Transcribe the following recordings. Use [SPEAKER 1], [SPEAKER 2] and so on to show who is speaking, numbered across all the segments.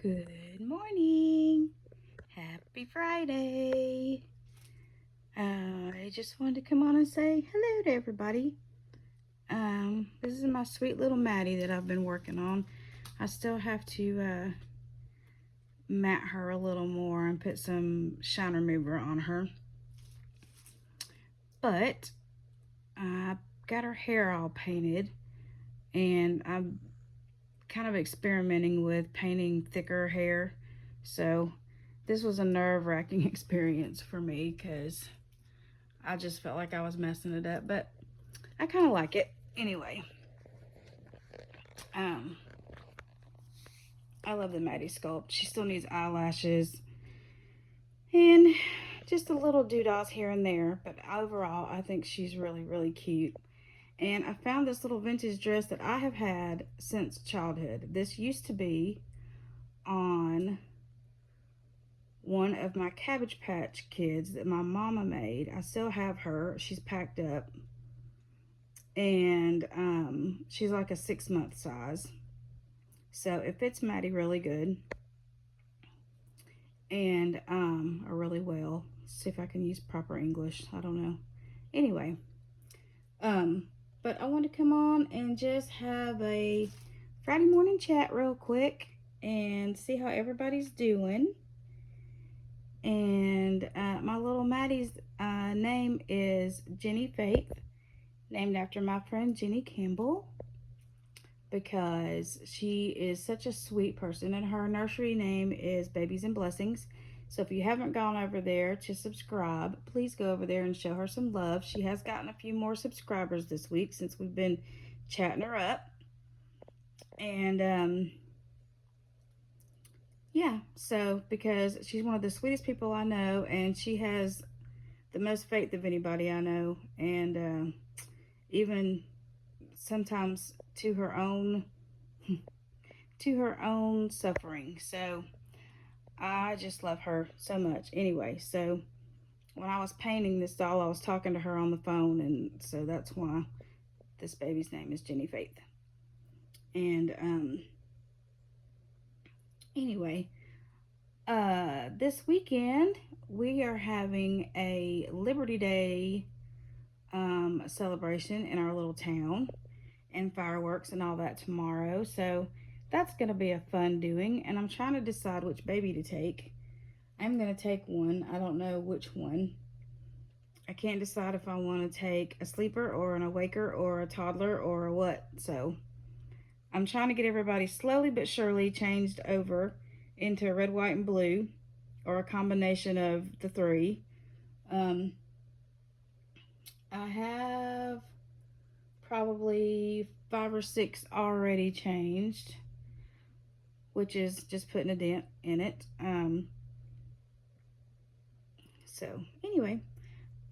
[SPEAKER 1] Good morning. Happy Friday. I just wanted to come on and say hello to everybody. This is my sweet little Maddie that I've been working on. I still have to mat her a little more and put some shine remover on her. But I got her hair all painted, and I'm kind of experimenting with painting thicker hair. So this was a nerve-wracking experience for me because I just felt like I was messing it up, but I kind of like it anyway. um I love the Maddie sculpt. She still needs eyelashes and just a little doodahs here and there, but overall I think she's really cute. And I found this little vintage dress that I have had since childhood. This used to be on one of my Cabbage Patch Kids that my mama made. I still have her. She's packed up. And she's like a 6-month size. So it fits Maddie really good. And or really well. Let's see if I can use proper English. I don't know. Anyway. But I want to come on and just have a Friday morning chat real quick and see how everybody's doing. And my little Maddie's name is Jenny Faith, named after my friend Jenny Campbell, because she is such a sweet person, and her nursery name is Babies and Blessings. So if you haven't gone over there to subscribe, please go over there and show her some love. She has gotten a few more subscribers this week since we've been chatting her up. And yeah, so because she's one of the sweetest people I know, and she has the most faith of anybody I know, and even sometimes to her own suffering. So I just love her so much. Anyway, so when I was painting this doll, I was talking to her on the phone, and so that's why this baby's name is Jenny Faith. And anyway, this weekend we are having a Liberty Day celebration in our little town, and fireworks and all that tomorrow. So that's going to be a fun doing, and I'm trying to decide which baby to take. I'm going to take one. I don't know which one. I can't decide if I want to take a sleeper or an awaker or a toddler or a what. So I'm trying to get everybody slowly but surely changed over into red, white, and blue, or a combination of the three. I have probably 5 or 6 already changed, which is just putting a dent in it. So anyway,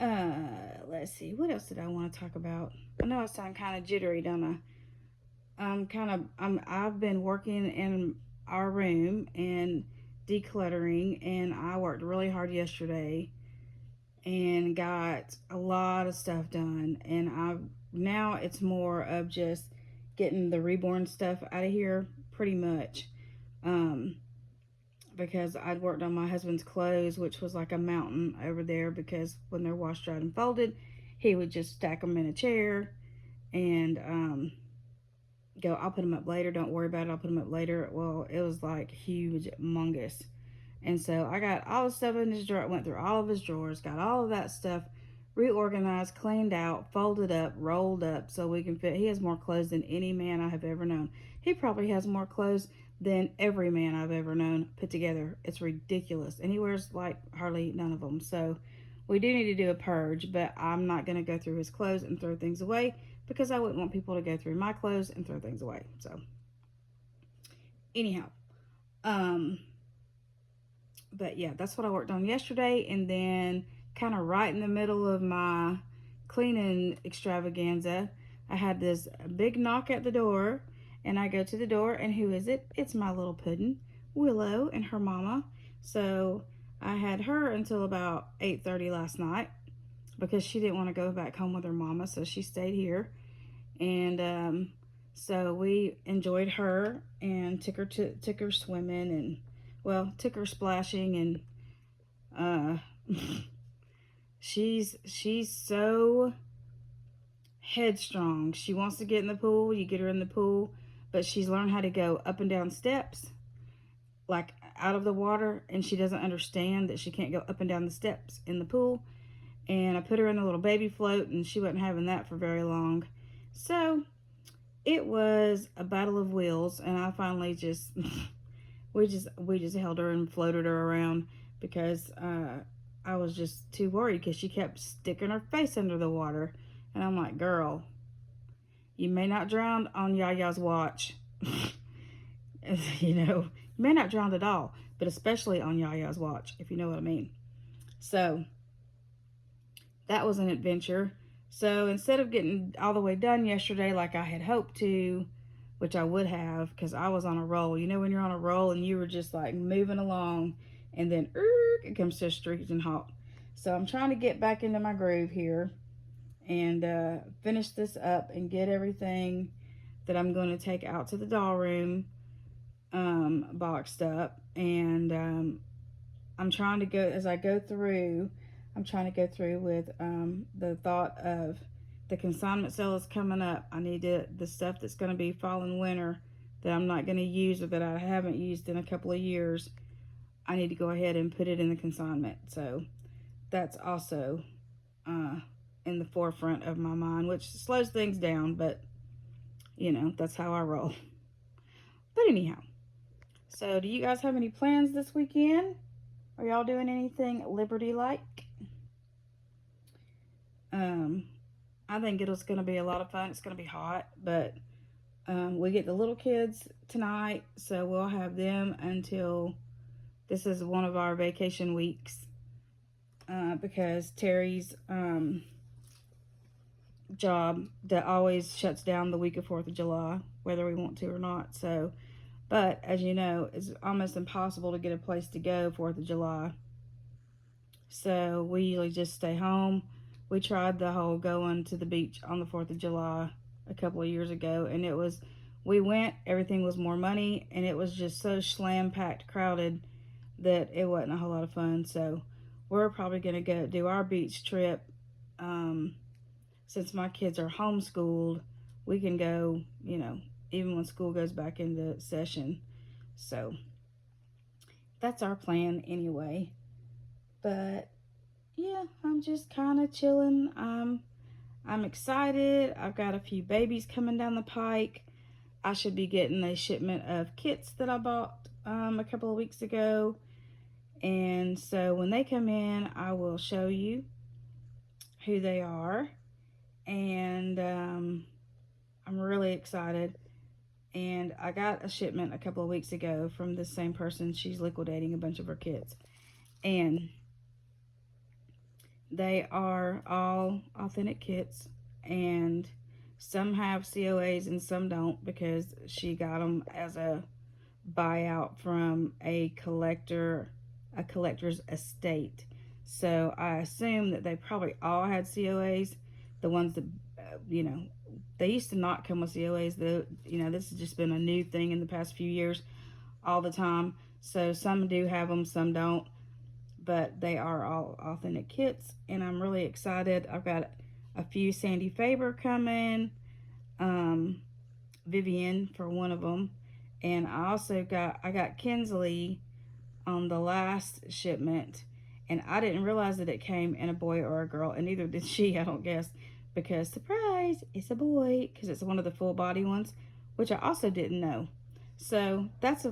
[SPEAKER 1] let's see, what else did I want to talk about? I know I sound kind of jittery, don't I? I've been working in our room and decluttering, and I worked really hard yesterday and got a lot of stuff done. And now it's more of just getting the Reborn stuff out of here, pretty much. Because I'd worked on my husband's clothes, which was like a mountain over there, because when they're washed, dried, and folded, he would just stack them in a chair and go, I'll put them up later, don't worry about it, I'll put them up later. Well, it was like huge, humongous. And so I got all the stuff in his drawer, went through all of his drawers, got all of that stuff reorganized, cleaned out, folded up, rolled up so we can fit. He has more clothes than any man I have ever known. He probably has more clothes than every man I've ever known put together. It's ridiculous. And he wears like hardly none of them. So we do need to do a purge, but I'm not going to go through his clothes and throw things away, because I wouldn't want people to go through my clothes and throw things away. So anyhow, but yeah, that's what I worked on yesterday. And then kind of right in the middle of my cleaning extravaganza, I had this big knock at the door, and I go to the door, and who is it? It's my little puddin', Willow, and her mama. So I had her until about 8:30 last night, because she didn't want to go back home with her mama, so she stayed here. And So we enjoyed her and took her swimming and well took her splashing and she's so headstrong. She wants to get in the pool. You get her in the pool, but she's learned how to go up and down steps, like out of the water, and she doesn't understand that she can't go up and down the steps in the pool. And I put her in a little baby float, and she wasn't having that for very long. So it was a battle of wheels, and I finally just we just held her and floated her around because I was just too worried because she kept sticking her face under the water, and I'm like, girl, you may not drown on Yaya's watch. You may not drown at all, but especially on Yaya's watch, if you know what I mean. So that was an adventure. So instead of getting all the way done yesterday like I had hoped to, which I would have because I was on a roll. You know, when you're on a roll and you were just like moving along and then it comes to a screeching halt. So I'm trying to get back into my groove here and finish this up and get everything that I'm going to take out to the doll room boxed up. And I'm trying to go, as I go through, I'm trying to go through with the thought of the consignment sale is coming up. I need the stuff that's going to be fall and winter that I'm not going to use or that I haven't used in a couple of years. I need to go ahead and put it in the consignment. So that's also in the forefront of my mind, which slows things down, but that's how I roll. But anyhow, so do you guys have any plans this weekend? Are y'all doing anything Liberty like? Um, I think it's going to be a lot of fun. It's going to be hot, but we get the little kids tonight, so we'll have them until this is one of our vacation weeks because Terry's job that always shuts down the week of 4th of July, whether we want to or not. So, but as you know, it's almost impossible to get a place to go 4th of July. So we usually just stay home. We tried the whole going to the beach on the 4th of July a couple of years ago, and we went, everything was more money, and it was just so slam packed crowded that it wasn't a whole lot of fun. So we're probably going to go do our beach trip. Since my kids are homeschooled, we can go, even when school goes back into session. So that's our plan anyway. But yeah, I'm just kind of chilling. I'm excited. I've got a few babies coming down the pike. I should be getting a shipment of kits that I bought a couple of weeks ago. And so when they come in, I will show you who they are. And I'm really excited. And I got a shipment a couple of weeks ago from the same person. She's liquidating a bunch of her kits. And they are all authentic kits. And some have COAs and some don't because she got them as a buyout from a collector's estate. So I assume that they probably all had COAs. The ones that, they used to not come with COAs. This has just been a new thing in the past few years all the time. So some do have them, some don't. But they are all authentic kits, and I'm really excited. I've got a few Sandy Faber coming, Vivian for one of them, and I got Kinsley on the last shipment, and I didn't realize that it came in a boy or a girl, and neither did she, I don't guess, because surprise, it's a boy, because it's one of the full body ones, which I also didn't know. So that's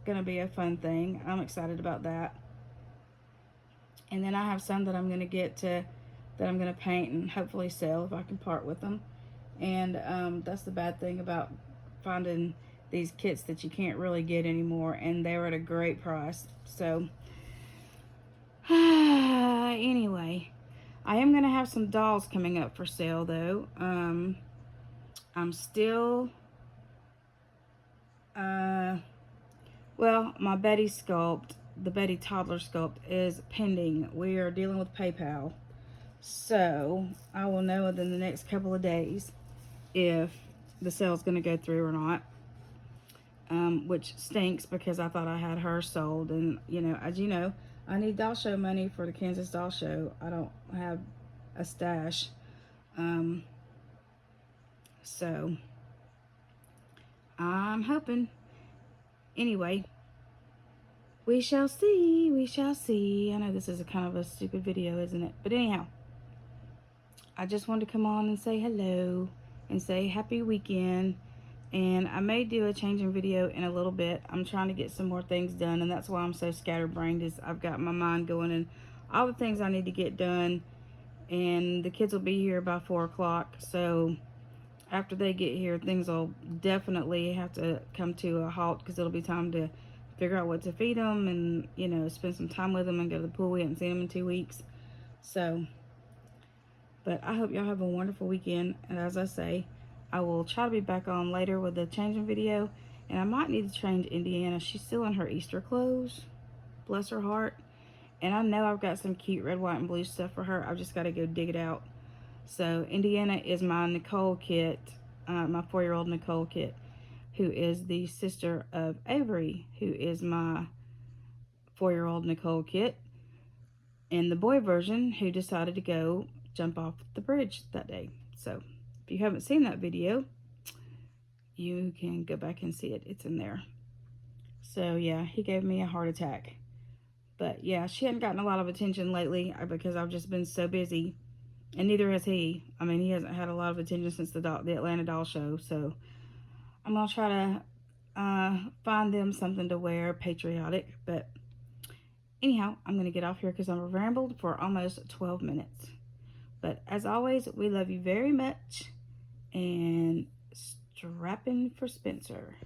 [SPEAKER 1] gonna be a fun thing. I'm excited about that. And then I have some that I'm gonna paint and hopefully sell if I can part with them. And that's the bad thing about finding these kits that you can't really get anymore, and they're at a great price. So anyway, I am gonna have some dolls coming up for sale though. I'm still my Betty sculpt, the Betty toddler sculpt, is pending. We are dealing with PayPal, so I will know within the next couple of days if the sale's going to go through or not. Which stinks because I thought I had her sold. And, you know, as you know, I need doll show money for the Kansas doll show. I don't have a stash. So I'm hoping. Anyway, we shall see. We shall see. I know this is a kind of a stupid video, isn't it? But anyhow, I just wanted to come on and say hello and say happy weekend. And I may do a changing video in a little bit. I'm trying to get some more things done, and that's why I'm so scatterbrained, is I've got my mind going and all the things I need to get done. And the kids will be here by 4 o'clock, so after they get here, things will definitely have to come to a halt, because it'll be time to figure out what to feed them and, you know, spend some time with them and go to the pool. We haven't seen them in 2 weeks. So, but I hope y'all have a wonderful weekend. And as I say, I will try to be back on later with the changing video. And I might need to change Indiana. She's still in her Easter clothes. Bless her heart. And I know I've got some cute red, white, and blue stuff for her. I've just got to go dig it out. So Indiana is my Nicole kit, my 4-year-old Nicole kit, who is the sister of Avery, who is my 4-year-old Nicole kit. And the boy version, who decided to go jump off the bridge that day. So if you haven't seen that video, you can go back and see it. It's in there. So yeah, he gave me a heart attack. But yeah, she hadn't gotten a lot of attention lately because I've just been so busy. And neither has he. I mean, he hasn't had a lot of attention since the Atlanta Doll Show. So I'm going to try to find them something to wear, patriotic. But anyhow, I'm going to get off here because I've rambled for almost 12 minutes. But as always, we love you very much. And strapping for Spencer.